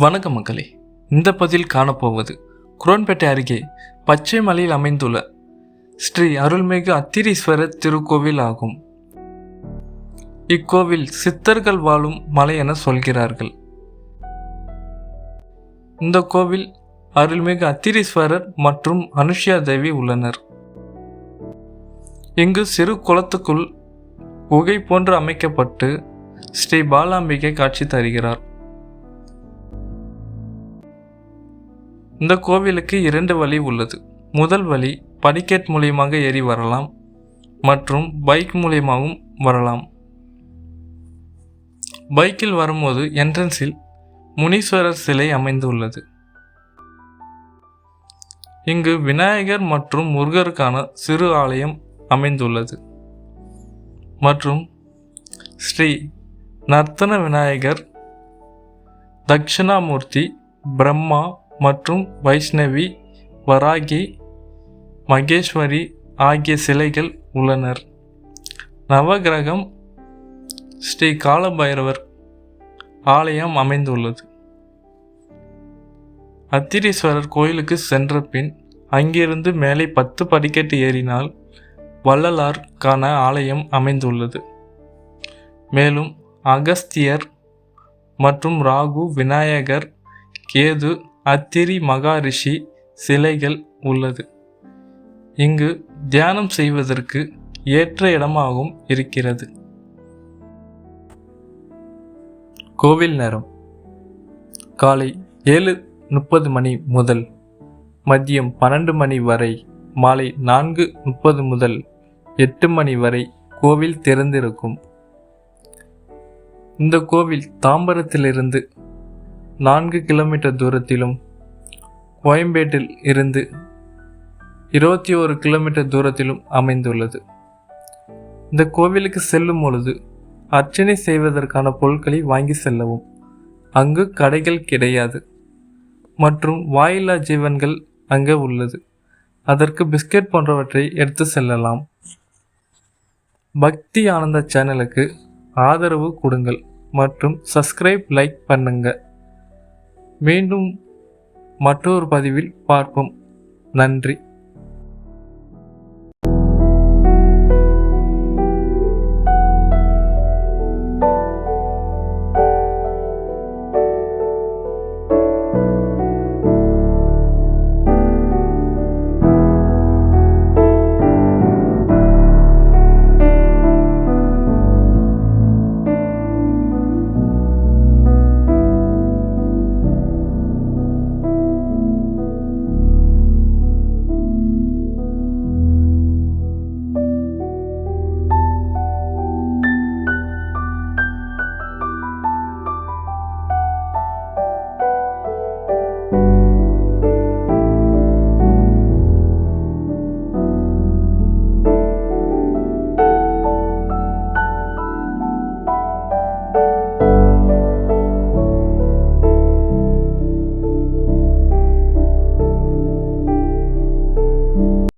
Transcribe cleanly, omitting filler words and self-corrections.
வணக்கம் மக்களே. இந்த பதிவில் காணப்போவது குரோன்பேட்டை அருகே பச்சை மலையில் அமைந்துள்ள ஸ்ரீ அருள்மிகு அத்திரீஸ்வரர் திருக்கோவில் ஆகும். இக்கோவில் சித்தர்கள் வாழும் மலை என சொல்கிறார்கள். இந்த கோவில் அருள்மிகு அத்திரீஸ்வரர் மற்றும் அனுஷ்யா தேவி உள்ளனர். இங்கு சிறு குளத்துக்குள் குகை போன்று அமைக்கப்பட்டு ஸ்ரீ பாலாம்பிகை காட்சி தருகிறார். இந்த கோவிலுக்கு 2 வழி உள்ளது. முதல் வழி படிக்கட் மூலியமாக ஏறி வரலாம் மற்றும் பைக் மூலியமாகவும் வரலாம். பைக்கில் வரும்போது என்ட்ரன்ஸில் முனீஸ்வரர் சிலை அமைந்துள்ளது. இங்கு விநாயகர் மற்றும் முருகருக்கான சிறு ஆலயம் அமைந்துள்ளது மற்றும் ஸ்ரீ நர்த்தன விநாயகர், தட்சிணாமூர்த்தி, பிரம்மா மற்றும் வைஷ்ணவி, வராகி, மகேஸ்வரி ஆகிய சிலைகள் உள்ளனர். நவகிரகம் ஸ்ரீ காலபைரவர் ஆலயம் அமைந்துள்ளது. அத்திரீஸ்வரர் கோயிலுக்கு சென்ற பின் அங்கிருந்து மேலே 10 படிக்கட்டு ஏறினால் வள்ளலார்க்கான ஆலயம் அமைந்துள்ளது. மேலும் அகஸ்தியர் மற்றும் ராகு, விநாயகர், கேது, அத்திரி மகாரிஷி சிலைகள் உள்ளது. இங்கு தியானம் செய்வதற்கு ஏற்ற இடமாகவும் இருக்கிறது. கோவில் நேரம் காலை 7:30 மணி முதல் மதியம் 12 மணி வரை, மாலை 4:30 முதல் 8 மணி வரை கோவில் திறந்திருக்கும். இந்த கோவில் தாம்பரத்திலிருந்து 4 கிலோமீட்டர் தூரத்திலும், கோயம்பேட்டில் இருந்து 21 கிலோமீட்டர் தூரத்திலும் அமைந்துள்ளது. இந்த கோவிலுக்கு செல்லும் பொழுது அர்ச்சனை செய்வதற்கான பொருட்களை வாங்கி செல்லவும். அங்கு கடைகள் கிடையாது மற்றும் வாயில்லா ஜீவன்கள் அங்கே உள்ளது. அதற்கு பிஸ்கட் போன்றவற்றை எடுத்து செல்லலாம். பக்தி ஆனந்த சேனலுக்கு ஆதரவு கொடுங்கள் மற்றும் சப்ஸ்கிரைப், லைக் பண்ணுங்க. மீண்டும் மற்றொரு பதிவில் பார்ப்போம். நன்றி.